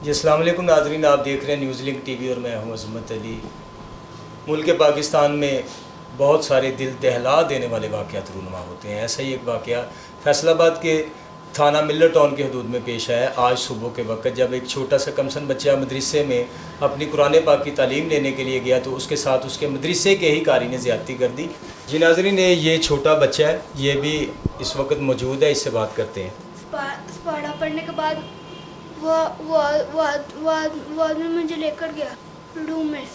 जी अस्सलाम वालेकुम नाज़रीन, आप देख रहे हैं न्यूज़ लिंक टीवी और मैं हूं अज़मत अली। मुल्क पाकिस्तान में बहुत सारे दिल दहला देने वाले वाक़यात रूनुमा होते हैं। ऐसा ही एक वाक़या फैसलाबाद के थाना मिल्लर टाउन की हदूद में पेश आया आज सुबह के वक्त, जब एक छोटा सा कमसन बच्चा मदरसे में अपनी कुरान पाक की तालीम लेने के लिए गया तो उसके साथ उसके मदरसे के ही कारी ने ज़्यादती कर दी। जी नाज़रीन, ये छोटा बच्चा है, ये भी इस वक्त मौजूद है, इससे बात करते हैं। पढ़ा पढ़ने के बाद वो आदमी मुझे लेकर गया रूम में।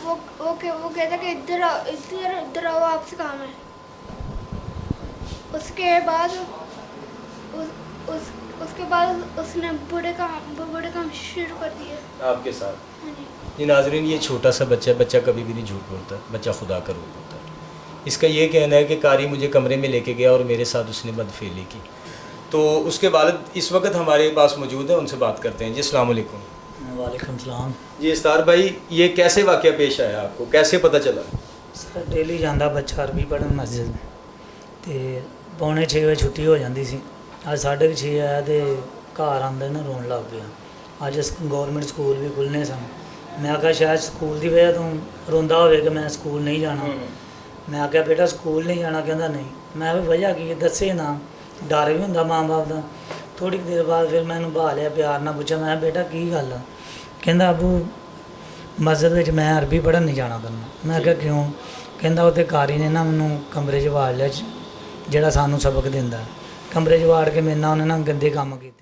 वो कहता कि इधर आओ, आपसे काम है। उसके बाद उसने बुरे काम शुरू कर दिए आपके साथ। हाँ जी। जी नाज़रीन, ये छोटा सा बच्चा कभी भी नहीं झूठ बोलता, बच्चा खुदा का रूप होता है। इसका ये कहना है कि कारी मुझे कमरे में लेके गया और मेरे साथ उसने बदफेली की। तो उसके वालिद इस वक्त हमारे पास मौजूद है, उनसे बात करते हैं। जी अस्सलाम वालेकुम। वालेकुम सलाम। जी इस्तार भाई, ये कैसे वाक़या पेश आया, आपको कैसे पता चला? सर डेली ਜਾਂਦਾ ਬੱਚਾ ਅਰਬੀ ਪੜ੍ਹਨ ਮਸਜਿਦ ਤੇ 5:45 ਵਜੇ ਛੁੱਟੀ ਹੋ ਜਾਂਦੀ ਸੀ। ਅੱਜ 6:30 ਆਇਆ ਤੇ ਘਰ ਆਉਂਦੇ ਨਾ ਰੋਣ ਲੱਗ ਪਿਆ। ਅੱਜ ਗਵਰਨਮੈਂਟ ਸਕੂਲ ਵੀ ਖੁੱਲ੍ਹਣੇ ਸਨ। ਮੈਂ ਆਖਿਆ ਸ਼ਾਇਦ ਸਕੂਲ ਦੀ ਵਜ੍ਹਾ ਤੋਂ ਰੋਂਦਾ ਹੋਵੇ ਕਿ ਮੈਂ ਸਕੂਲ ਨਹੀਂ ਜਾਣਾ। ਮੈਂ ਆਖਿਆ ਬੇਟਾ ਸਕੂਲ ਨਹੀਂ ਜਾਣਾ, ਕਹਿੰਦਾ ਨਹੀਂ। ਮੈਂ ਵੀ ਵਜ੍ਹਾ ਕੀ ਦੱਸੇ ਨਾ, ਡਰ ਵੀ ਹੁੰਦਾ ਮਾਂ ਬਾਪ ਦਾ। ਥੋੜ੍ਹੀ ਦੇਰ ਬਾਅਦ ਫਿਰ ਮੈਂ ਇਹਨੂੰ ਬਹਾ ਲਿਆ, ਪਿਆਰ ਨਾਲ ਪੁੱਛਿਆ, ਮੈਂ ਬੇਟਾ ਕੀ ਗੱਲ ਆ? ਕਹਿੰਦਾ ਅਬੂ ਮਸਜਿਦ ਵਿੱਚ ਮੈਂ ਅਰਬੀ ਪੜ੍ਹਨ ਨਹੀਂ ਜਾਣਾ ਕਰਨਾ। ਮੈਂ ਕਿਹਾ ਕਿਉਂ? ਕਹਿੰਦਾ ਉੱਥੇ ਕਾਰੀ ਨੇ ਨਾ ਮੈਨੂੰ ਕਮਰੇ 'ਚ ਵਾੜ ਲਿਆ, ਜਿਹੜਾ ਸਾਨੂੰ ਸਬਕ ਦਿੰਦਾ। ਕਮਰੇ 'ਚ ਵਾੜ ਕੇ ਮੇਰੇ ਨਾਲ ਉਹਨੇ ਨਾ ਗੰਦੇ ਕੰਮ ਕੀਤੇ।